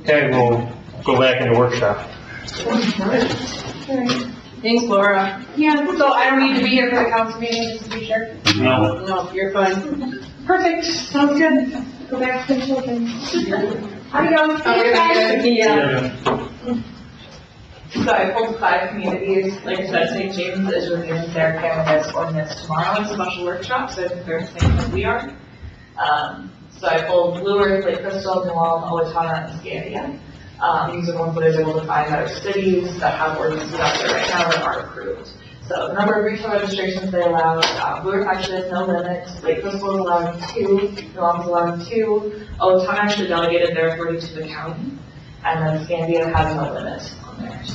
Okay, we'll go back into workshop. Thanks, Laura. Yeah, so I don't need to be here for the council meeting, just to be sure? No. No, you're fine. Perfect, sounds good. Go back to the children. Adios. Yeah. So I pulled 5 communities, like I said, St. James is reviewing their candidates ordinance tomorrow. It's a special workshop, so I think they're the same as we are. So I pulled Blue Earth, Lake Crystal, New Ulm, Owatonna, and Scandia. These are the ones that I was able to find that are cities that have ordinances out there right now that are approved. So the number of retail registrations they allow, Blue Earth actually has no limit. Lake Crystal is allowing 2, New Ulm is allowing 2. Owatonna actually delegated their authority to the county. And then Scandia has no limit on theirs.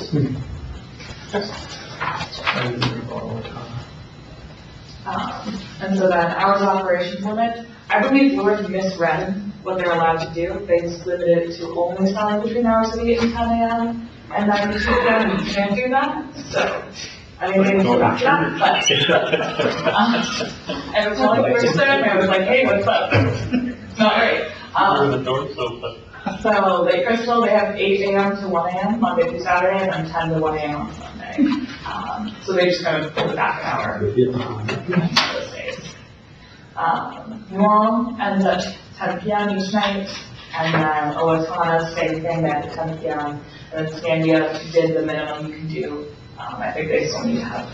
And so then hours of operations limit, I believe Blue Earth misread what they're allowed to do. They just limited it to only selling between hours of 8 and 10 a.m. and 9 to 2 p.m. You can't do that. So, I mean, maybe go back to that, but I was telling the person, I was like, hey, what's up? It's not right. The door's open. So Lake Crystal, they have 8 a.m. to 1 a.m. Monday through Saturday, and then 10 to 1 a.m. on Sunday. So they just kind of pulled it back an hour. Those days. New Ulm ends at 10 p.m. each night, and then Owatonna, same thing, they have 10 p.m. And then Scandia did the minimum you can do. I think they still need to have,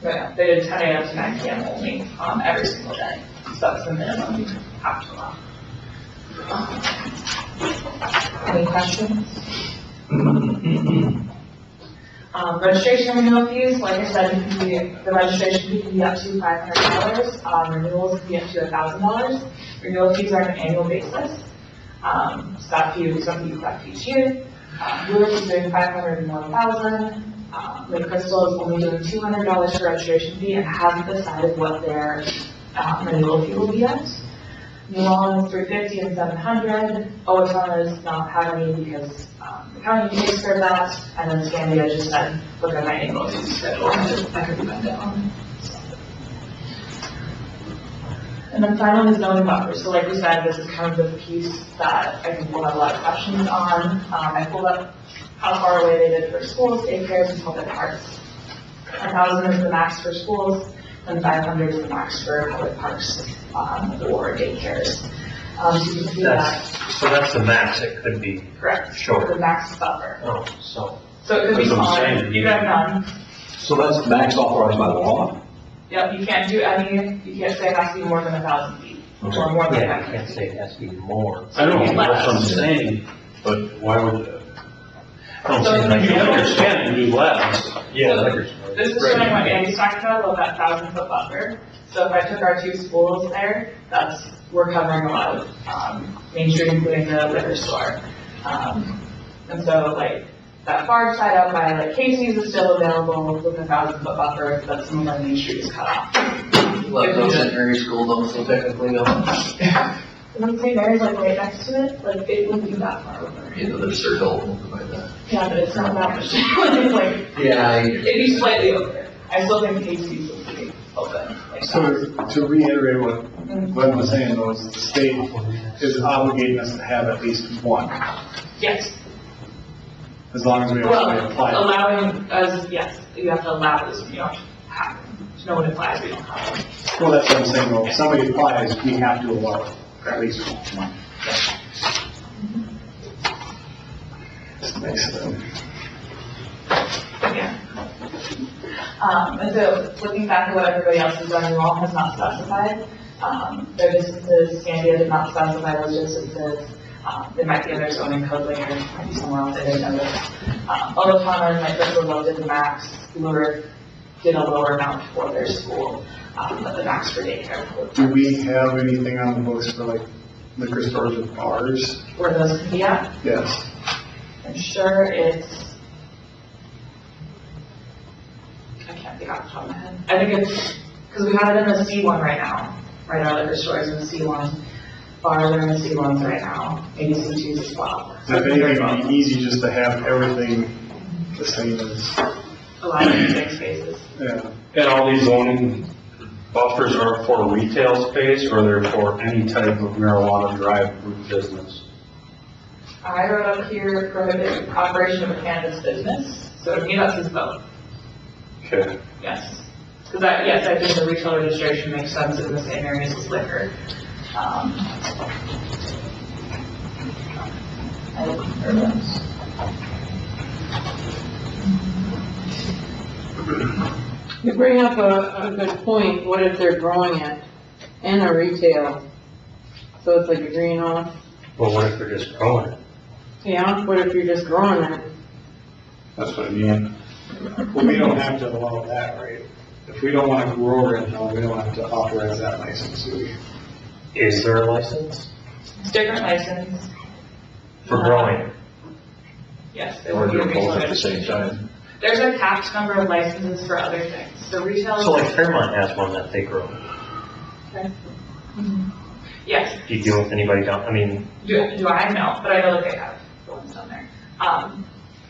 yeah, they did 10 a.m. to 9 p.m. only every single day. So that's the minimum you have to allow. Any questions? Registration renewal fees, like I said, the registration fee can be up to $500. Renewals can be up to $1,000. Renewal fees are on an annual basis. Some people collect each year. Blue Earth is doing $500 and $1,000. Lake Crystal is only doing $200 for registration fee and hasn't decided what their renewal fee will be yet. New Ulm is $350 and $700. Owatonna is not having any because the county takes care of that. And then Scandia just said, look at my annual fee schedule. I could come down. And then finally, the zoning buffer. So like we said, this is kind of the piece that I think we'll have a lot of questions on. I pulled up how far away they did for schools, daycares, and public parks. 1,000 is the max for schools, and 500 is the max for public parks or daycares. So you can see that. So that's the max. It could be Correct. short. The max buffer. Oh, so. So it could be That's what I'm smaller. saying, You have none. So that's max authorized by law? Yep, you can't do any, you can't say it has to be more than 1,000 feet. Or more than Yeah, I 500 can't say it has to be more. I don't know, that's what I'm saying, but why would, I don't So see like you understand the new labs? Yeah, liquor. This is showing what Andy's talking about that 1,000-foot buffer. So if I took our 2 schools there, we're covering a lot of Main Street, including the liquor store. And so like that far side out by like Casey's is still available with a 1,000-foot buffer, but some of our Main Street is cut off. Like the veterinary school though, so technically no. When St. Mary's like right next to it, like it wouldn't be that far over. You know, there's circle like that. Yeah, but it's not that much. It's like, Yeah, it'd be slightly over. I still think Casey's would be open. Like So to reiterate what Glenn was saying, though, is the state is obligating us to have at least one, Yes. as long as we Well, actually apply. allowing us, yes, you have to allow this, you don't have, to no one applies, we don't have it. Well, that's what I'm saying, though, if somebody applies, we have to allow at least one. Makes sense. Yeah. And so looking back at what everybody else has done, New Ulm has not specified. Their distances, Scandia did not specify those distances. It might be in their zoning code later, it might be somewhere else, I didn't know this. Owatonna and Lake Crystal did the max. Blue Earth did a lower amount for their school, but the max for daycare. Do we have anything on the books for like liquor stores or bars? Where those can be at? Yes. I'm sure it's, I can't think off the top of my head. I think it's, because we have it in the C1 right now, right? Our liquor stores in the C1, bars are in the C1s right now, maybe C2s as well. So if anything, it'd be easy just to have everything the same as, A lot of big spaces. yeah. And all these zoning buffers are for retail space, or they're for any type of marijuana drive-through business? I wrote up here prohibited operation of a cannabis business, so to me that's his vote, Okay. yes. Because yes, I think the retail registration makes sense in the same areas as liquor. I would concur with those. You bring up a good point. What if they're growing it in a retail? So it's like a greenhouse? Well, what if they're just growing it? Yeah, what if you're just growing it? That's what I mean. Well, we don't have to allow that, right? If we don't want to grow right now, we don't have to authorize that license, do we? Is there a license It's different license, for growing? yes. There Or would be a they're retail both at the same registration. time? There's a capped number of licenses for other things. The retail. So like Fairmont has one that they grow. Yes. Do you deal with anybody down, I mean, Do I know? But I know that they have the ones down there.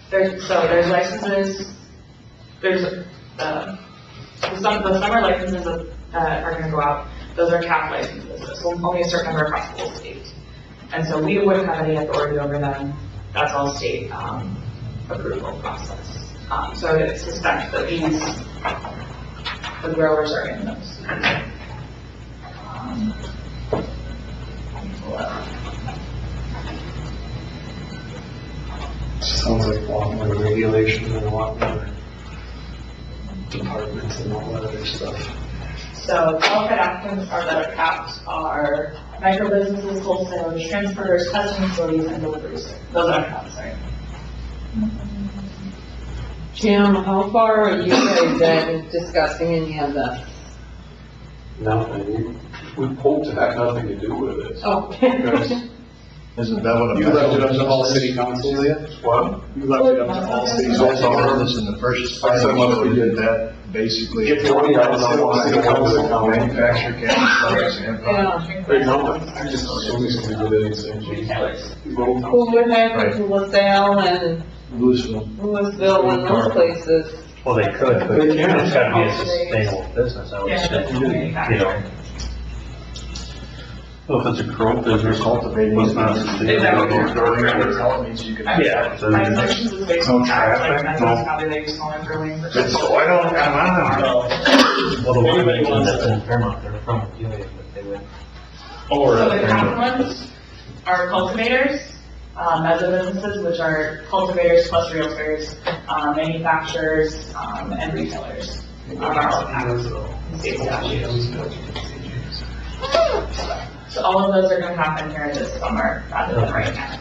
There's licenses, there's, the summer licenses that are gonna go out, those are capped licenses, so only a certain number across the whole state. And so we wouldn't have any authority over them, that's all state, approval process. So I would suspect that the growers are in those. Sounds like a lot more regulation and a lot more departments and all that other stuff. So qualified applicants are that are capped are micro businesses, wholesalers, transporters, custom facilities, and deliveries. Those are capped, sorry. Jim, how far are you guys at discussing any of this? Nothing, we pulled to have nothing to do with it. Oh. Isn't that what? You left it up to all city councils yet? What? You left it up to all city So it's councils. our business in the first place, so we did that basically. Get the money out of the council. Manufacturer cannabis products and products. Yeah. Wait, no, I just assumed he's gonna do anything. Retailers. What would happen to LaSalle and Louisville. Louisville and those places? well, they could, but They can. it's gotta be a sustainable business, I would Yeah, say. that's You know, Well, if it's a growth business, Cultivating. It's not- Is that what you're yeah, so My assumptions is based No on that, like, traffic, that's no. how they use smaller brewing. So I don't, well, the one that's in Fairmont, they're from Delia, but they would. So the top ones are cultivators, mezzo businesses, which are cultivators plus realtors, manufacturers, and retailers. Are all capped in state statutes. So all of those are gonna happen here this summer, rather than right now.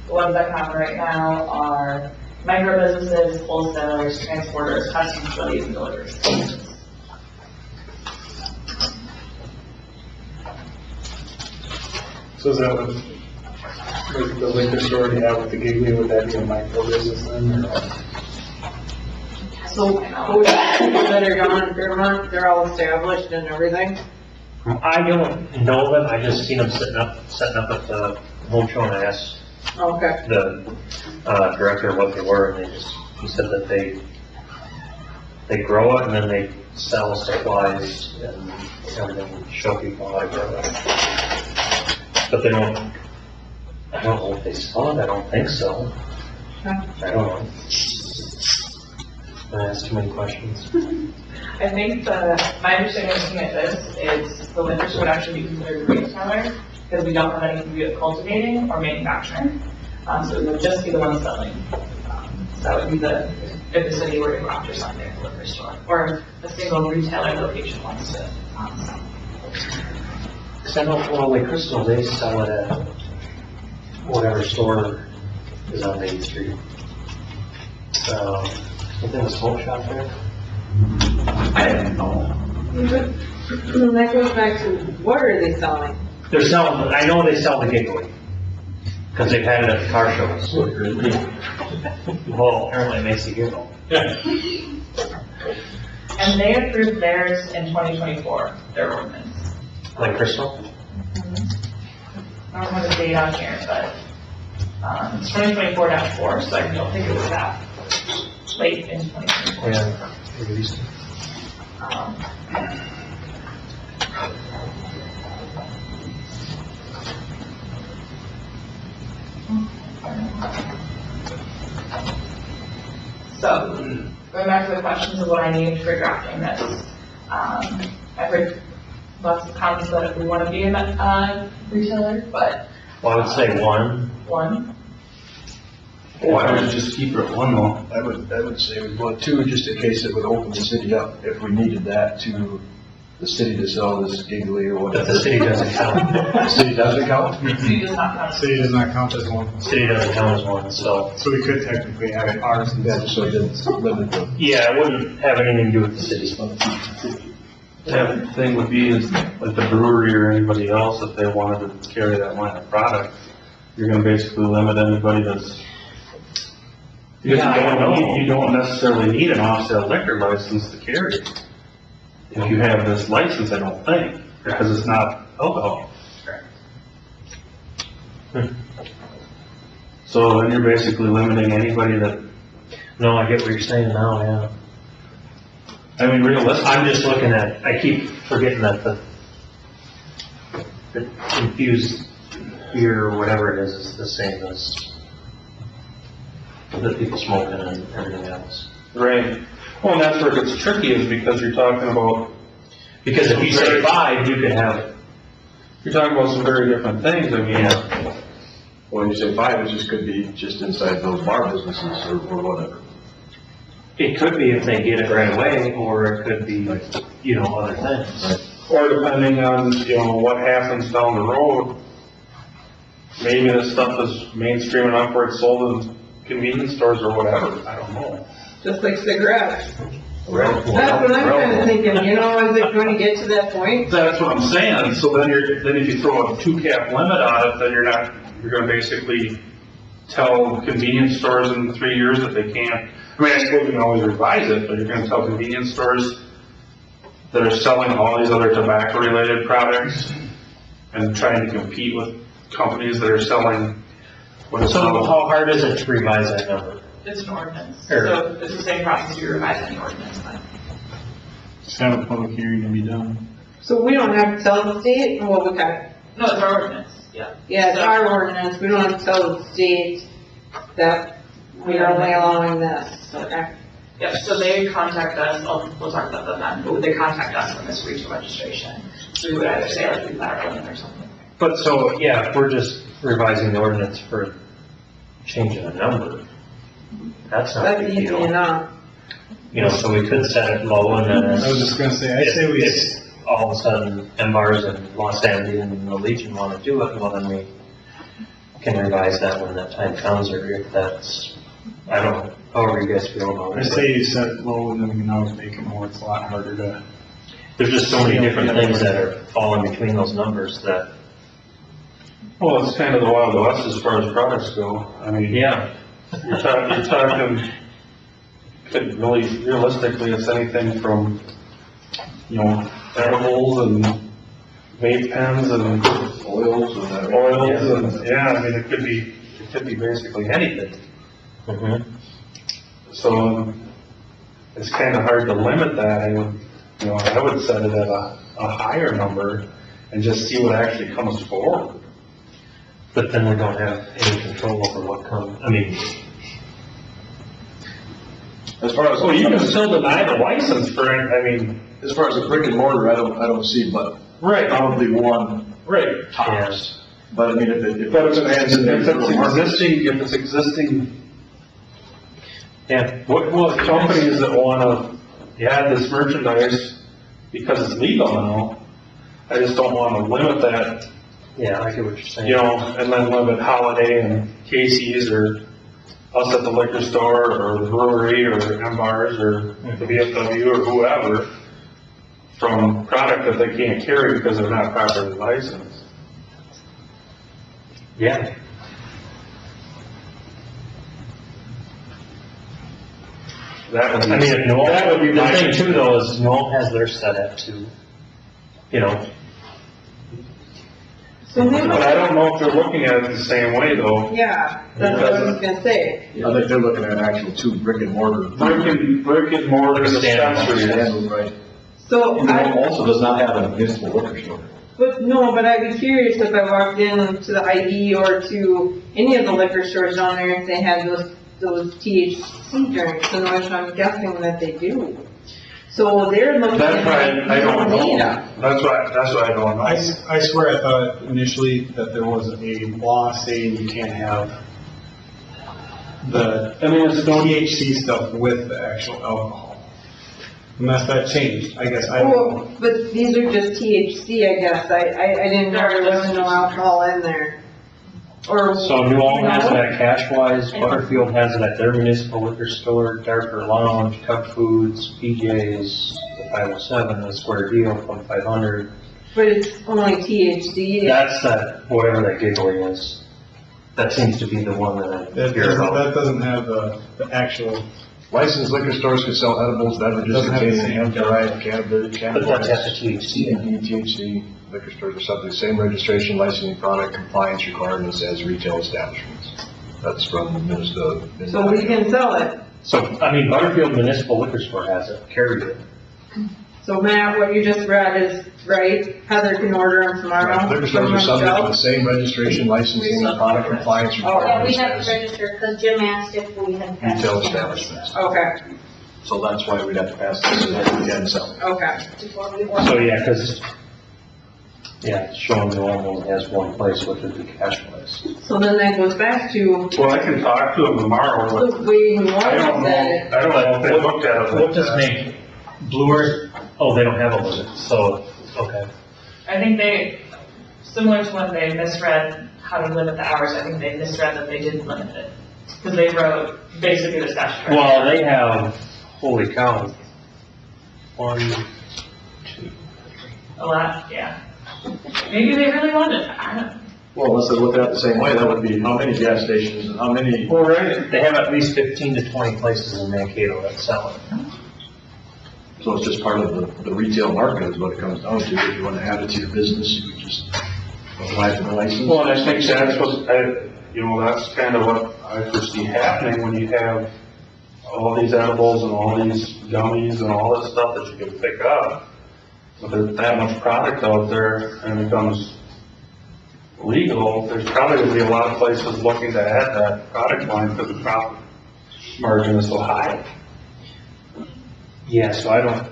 The ones that happen right now are micro businesses, wholesalers, transporters, custom facilities, and deliveries. So is that what, like the liquor store you have with the Giggly, would that be a micro business then, or? So, people that are down in Fairmont, they're all established and everything? I don't know them, I just seen them setting up at the home show, and I asked Okay. the, director what they were, and he said that they grow it, and then they sell supplies and everything, show people how to grow it. But they don't, I don't know if they sell it, I don't think so. I don't know. I asked too many questions. I think my understanding of looking at this is the liquor store would actually be considered a retailer, because we don't have anything to do with cultivating or manufacturing. So it would just be the one selling. So that would be if the city were to go after something at the liquor store, or a single retailer location wants to sell. Because I know, well, like Crystal, they sell it at whatever store is on Main Street. I think it was Smoke Shop there. I don't know. That goes back to, what are they selling? They're selling, I know they sell the Giggly, because they've had it at the car shows. Well, apparently it makes you giggle. And they approved theirs in 2024, their ordinance. Like Crystal? I don't have the date on here, but, it's 2024-4, so I don't think it was that late in 2024. Yeah. Released. So, going back to the questions of what I need for drafting this, I've heard lots of comments that if we want to be a retailer, but Well, I would say one. one, Why don't you just keep it at one though? I would say we want two, just in case it would open the city up, if we needed that to the city to sell this giggly or But whatever. the city doesn't count. The city doesn't count? two does not count. City does not count as one, The city doesn't count as one, so. so we could technically have ours and Yeah, so it didn't limit the. Yeah, it wouldn't have anything to do with the city. Yeah, the thing would be is like the brewery or anybody else, if they wanted to carry that line of product, you're gonna basically limit anybody that's. Because Yeah, I don't know. you don't necessarily need an off-sale liquor license to carry it. If you have this license, I don't think, because it's not alcohol. So then you're basically limiting anybody that, No, I get what you're saying now, yeah. I mean, realistically. I'm just looking at, I keep forgetting that the infused beer or whatever it is the same as the people smoking and everything else. Right. Well, and that's where it gets tricky, is because you're talking about, Because if you say 5, you could have, you're talking about some very different things, I mean. When you say 5, it just could be just inside those bar businesses or whatever. it could be if they get it right away, or it could be, you know, other things. Or depending on, you know, what happens down the road, maybe this stuff is mainstream enough where it's sold in convenience stores or whatever, I don't know. Just like cigarettes. Right. That's what I'm kind of thinking, you know, is it going to get to that point? That's what I'm saying, so then if you throw a 2-cap limit on it, then you're gonna basically tell convenience stores in 3 years that they can't, I mean, I suppose you can always revise it, but you're gonna tell convenience stores that are selling all these other tobacco-related products and trying to compete with companies that are selling what is So called. how hard is it to revise that number? It's an ordinance, Sure. so it's the same process you revise any ordinance, but. just have a public hearing and be done. So we don't have to tell the state, well, we got, No, it's our ordinance, yeah. yeah, it's our ordinance, we don't have to tell the state that we are only allowing this, okay? Yeah, so they contact us, we'll talk about that then, but they contact us when this reaches registration. We would either say like we got a limit or something. But so, yeah, if we're just revising the ordinance for changing a number, that's not a That's big easy deal. enough. You know, so we could set it low and then I was just gonna say, I'd say we, if all of a sudden MBARS and Los Angeles and the Legion want to do it, well, then we can revise that when that time comes, or if that's, I don't know, however you guys feel about I it. say you set it low and then we can always make it more, it's a lot harder to. There's just so many different things that are falling between those numbers that, Well, it's kind of the Wild West as far as products go, I mean. yeah, You're talking, could really, realistically, it's anything from, you know, edibles and vape pens and Oils and that. oils and, yeah, I mean, it could be basically anything. mhm. So, it's kind of hard to limit that, I would set it at a higher number and just see what actually comes forward. But then we don't have any control over what comes, I mean, As far as. Well, you can still deny the license for it, I mean. As far as the brick and mortar, I don't see, but Right. probably one Right. tops. But I mean, if it But if expands in the if it's existing, yeah, what companies that wanna add this merchandise because it's legal now, I just don't wanna limit that, yeah, I get what you're saying. you know, and then limit Holiday and Casey's or us at the liquor store or the brewery or MBARS or the VFW or whoever from product that they can't carry because they're not properly licensed. Yeah. That would be. I mean, if Noel, That would be the my. thing too though is Noel has their set at 2, you know, So maybe, But I don't know if they're looking at it the same way though. yeah, that's what I was gonna say. I think they're looking at actual two brick and mortar. Brick and mortar dispensaries. Standard, right. So And I, Noel also does not have a municipal liquor store. But no, but I'd be curious if I walked into the ID or to any of the liquor stores down there, if they had those THC drinks, and which I'm guessing that they do. So they're looking That's at. why I don't know. data. That's why I don't know. I swear I thought initially that there was a law saying you can't have the THC stuff with the actual alcohol. Unless that changed, I guess, I don't know. Well, but these are just THC, I guess. I didn't know there was no alcohol in there. Or. So New Ulm has it No? at Cashwise, Butterfield has it at their municipal liquor store, Darker Lounge, Cub Foods, PJ's, the 507, the Square Deal, 2500. But it's only THC. That's that, whatever that gateway is. That seems to be the one that I That hear about. doesn't have the actual, Licensed liquor stores can sell edibles, beverages Doesn't have the containing same hemp-derived cannabis, But that's at the THC. CBD, THC. Liquor stores are subject to the same registration, licensing, product compliance requirements as retail establishments. That's from the Minnesota. So we can sell it. So, I mean, Butterfield Municipal Liquor Store has it, carried it. So Matt, what you just read is right. Heather can order them tomorrow. Liquor stores are from subject to the Michelle. same registration, licensing, and product compliance Yeah, we requirements have to as register, because Jim asked if we had. passed retail it establishments. Okay, So that's why we'd have to pass this so that we can sell. okay. before we order. So, yeah, because, yeah, it's showing New Ulm only has one place, which is the Cashwise. So then that goes back to Well, I can talk to them tomorrow, but the way you I don't want know, that. I don't know if they looked at it like What does that. make Blue Earth, oh, they don't have a limit, so, okay. I think they, similar to when they misread how to limit the hours, I think they misread that they didn't limit it. Because they wrote basically the statutory. Well, they have, holy cow, 1, 2. A lot, yeah. Maybe they really wanted it, I don't know. Well, unless they look at it the same way, that would be how many gas stations and how many. Well, right, they have at least 15 to 20 places in Mankato that sell it. So it's just part of the retail market is what it comes down to. If you want to add it to your business, you would just apply for the license. Well, and I think that's what, that's kind of what I foresee happening when you have all these edibles and all these gummies and all this stuff that you can pick up. With that much product out there and it becomes legal, there's probably going to be a lot of places looking to add that product line because the profit margin is so high. Yeah, so I don't,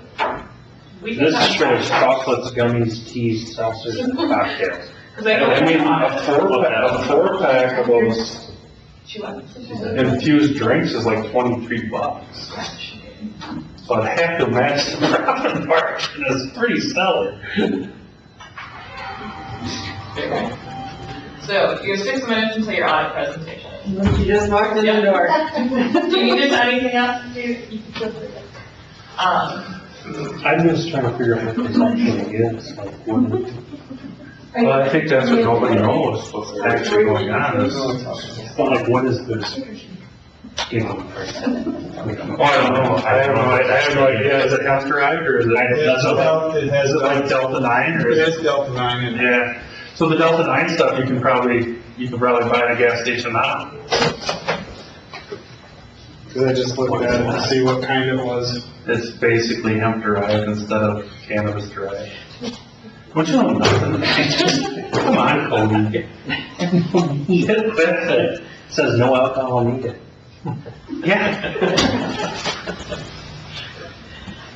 We can this talk is straight about that. chocolates, gummies, teas, seltzers, and cocktails. 'Cause I know I mean, it's a four pack of those Chew on infused drinks is like $23. So I'd have to match the profit margin, it's pretty stellar. So, you have 6 minutes until your audit presentation. You just walked in the door. Do you need anything else to do? I'm just trying to figure out what this actually is, like, what, Well, I think that's what nobody knows, what's actually going on is, well, like, what is this giving person? oh, I don't know, I have no idea, is it hemp derived or is it? it has Like Delta 9 or it is it? is Delta 9 and Yeah, so the Delta 9 stuff you can probably buy at a gas station now. because I just looked at it to see what kind it was. It's basically hemp derived instead of cannabis derived. What you know nothing? Come on, Cody. It says no alcohol needed. Yeah.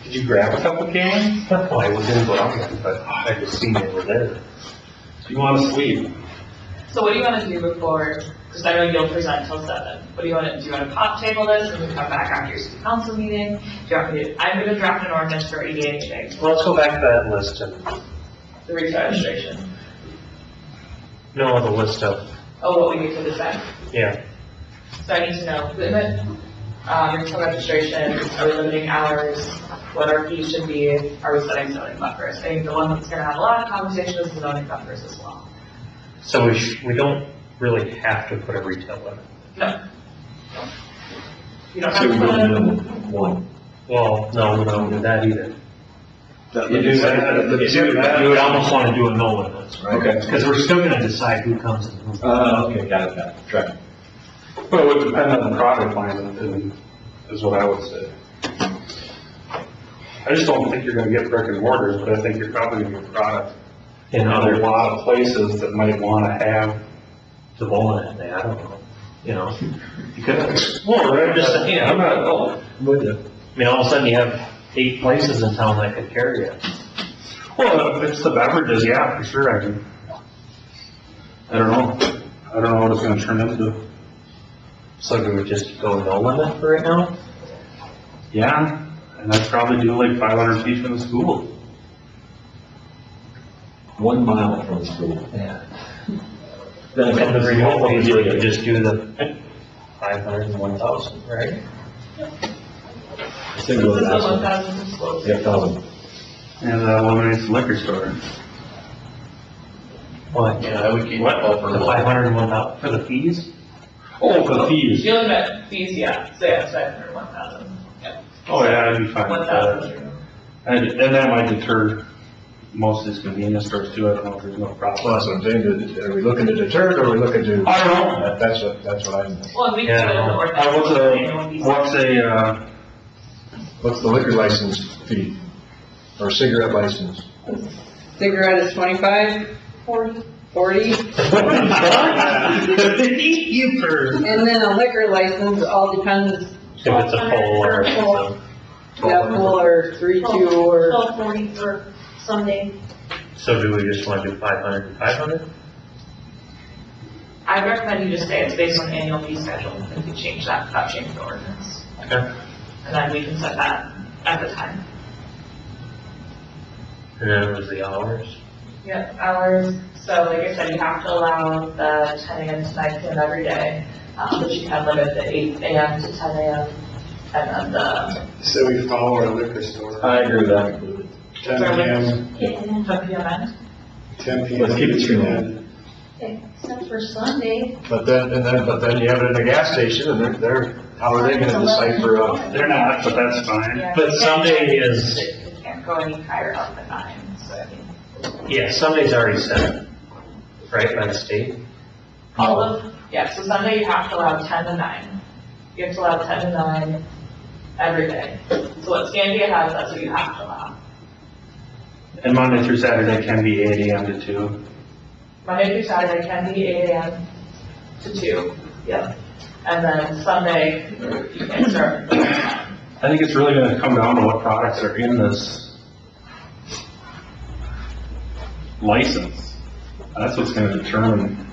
Did you grab a couple cans? Well, I was in Brown, but I just seen they were there. You want to sleep? So what do you want to do before, because I know you'll present till 7. What do you want to, do you want to pop table this and then come back after your city council meeting? Do you want me to, I'm going to draft an ordinance for ADHD, Well, let's go back to that list and, the retail registration. no, the list of, Oh, what we need to decide. yeah. So I need to know, limit, retail registration, are we limiting hours? What our fees should be? Are we setting zoning buffers? I think the one that's going to have a lot of conversation is the zoning buffers as well. So we don't really have to put a retail limit. No. You don't So have we to put go in. to one. Well, no, we don't do that either. You do that. You would almost want to do a no limits, right? Okay. Because we're still gonna decide who comes and who. Okay, got it, track. But it would depend on the product line, is what I would say. I just don't think you're gonna get brick and mortars, but I think you're probably gonna get product. in a other, lot of places that might wanna have. to bowling that day, I don't know, you know? Well, I'm just saying, I'm not, With the, I mean, all of a sudden you have 8 places in town that could carry it. well, if it's the beverages, yeah, for sure, I don't know. I don't know what it's gonna turn into. So do we just go no limit for right now? Yeah, and I'd probably do like 500 feet from the school. 1 mile from the school. Yeah. Then if the remote fees, we could just do the 500 and 1,000, right? Single This is the thousand. 1,000 schools. Yeah, 1,000. And that eliminates the liquor store. What? Yeah, I would keep What? it up for The 500 and 1,000 for the fees? Oh, for the fees. The only met fees, yeah, so yeah, it's 500, 1,000, yeah. Oh, yeah, I'd be fine with that. 1,000. And that might deter most of these convenience stores too, I don't know if there's no Well, problem. that's what I'm saying, are we looking to deter it, or are we looking to? I don't know. That's what I'm, Well, we can do it in the ordinance. what's the liquor license fee? Or cigarette license? Cigarette is 25, 40, You for. and then a liquor license all depends, If it's a full or something. yeah, full or 3-2 or, 1240 for Sunday. So do we just want to do 500 and 500? I recommend you just say it's based on the annual fee schedule, and if you change that, without changing the ordinance. Okay. And then we can set that at the time. And then it was the hours. Yep, hours, so like I said, you have to allow the 10 AM to 9 PM every day, but you can limit the 8 AM to 10 AM, and then the So we follow our liquor store, I agree with that. 10 PM, Yeah, 10 PM end. 10 PM. Let's keep it streamlined. and except for Sunday. But then you have it in a gas station, and they're, how are they gonna decipher a? They're not, but that's fine. Yeah. But Sunday is, You can't go any higher up than 9, so I mean. yeah, Sunday's already set, right, by the state? All of, yeah, so Sunday you have to allow 10 to 9. You have to allow 10 to 9 every day. So what Scandia has, that's what you have to allow. And Monday through Saturday can be 8 AM to 2. Monday through Saturday can be 8 AM to 2, yep. And then Sunday, you can start. I think it's really gonna come down to what products are in this license. That's what's gonna determine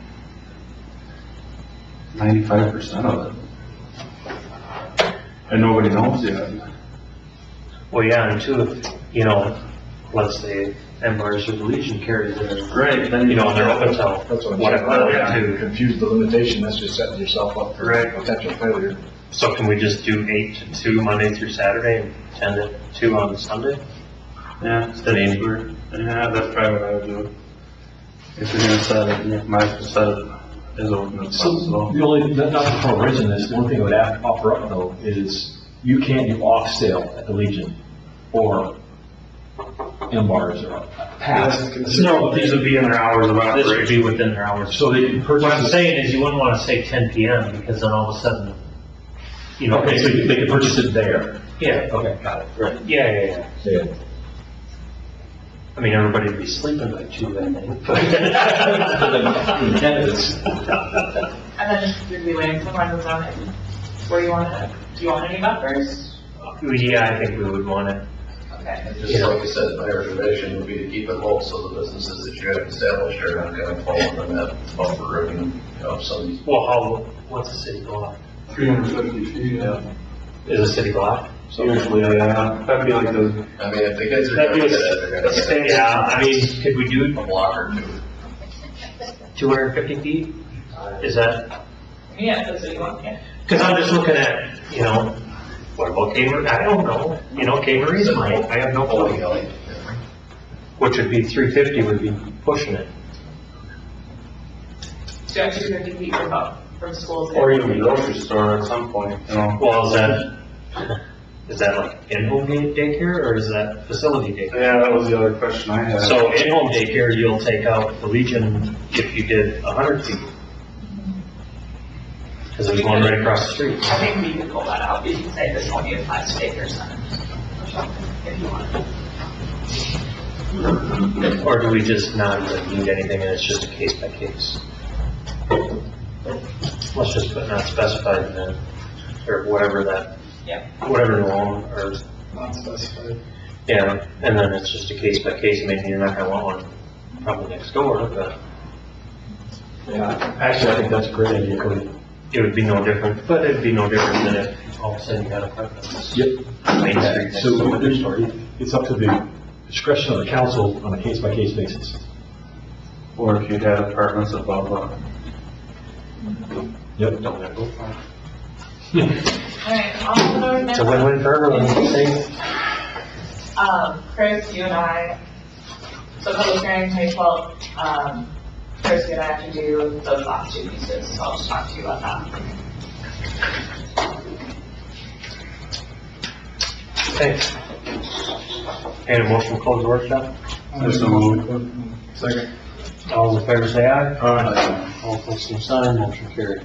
95% of it. And nobody knows yet. Well, yeah, and too, if, you know, let's say Empires or the Legion carries it, Right, then you know, they're open till That's what I'm whatever, saying. yeah. to, Confuse the limitation, that's just setting yourself up for Right. potential failure. so can we just do 8 to 2 Monday through Saturday and 10 to 2 on Sunday? Yeah, Instead of 8 yeah, that's probably what I would do. If you're gonna set it, you might as well set it as open as So possible. the only, not to throw a wrench in this, the only thing I would offer up though is you can't do off sale at the Legion or in bars or past. No, but these would be in their hours of This would operation. be within their hours. So they can purchase. What I'm saying is you wouldn't want to say 10 PM because then all of a sudden, you know. Okay, so they can purchase it there. Yeah, Okay, got it. Right. yeah. Yeah. I mean, everybody would be sleeping by 2, I think. Candidates. And then you'd be waiting for one on it. Where you want it? Do you want any buffers? Yeah, I think we would want it. Okay. Just like you said, my recommendation would be to keep it low, so the businesses that you have established are not gonna fall within that buffer revenue, some. Well, what's a city block? 350 feet. Yeah. Is a city block? Usually, that'd be like the, I mean, if the kids are That'd gonna be get it, they're gonna get Yeah, I mean, could we do a block or two. 250 feet? Is that, Yeah, that's what you want, yeah. because I'm just looking at, you know, what about K-Marie? I don't know, you know, K-Marie's might, I have no Bowling clue. alley. Which would be 350 would be pushing it. So actually 50 feet from schools. or even the grocery store at some point, you know. Well, is that like in-home daycare or is that facility daycare? Yeah, that was the other question I had. So in-home daycare, you'll take out the Legion if you did 100 feet. Because there's one right across the street. I think we could pull that out. You can say this only applies to daycare centers or something, if you want. Or do we just not even need anything and it's just a case by case? Let's just put not specified in there, or whatever that, Yeah. whatever the loan, or, Not specified. yeah, and then it's just a case by case, maybe you're not gonna want one probably next door, but Yeah, actually, I think that's a great idea, Cody. it would be no different, but it'd be no different than if all of a sudden you had a preference. Yep. Main Street next So door. it's up to the discretion of the council on a case-by-case basis. Or if you had apartments above, Yep. Don't have to. Alright, on to the It's a ordinance. win-win for everyone, see? Chris, you and I, so public hearing, May 12th, Chris, you and I have to do those last two pieces, so I'll just talk to you about that. Okay. And a motion to close the workshop? Second. All in favor, say aye. Aye. All opposed, same sign, motion carried.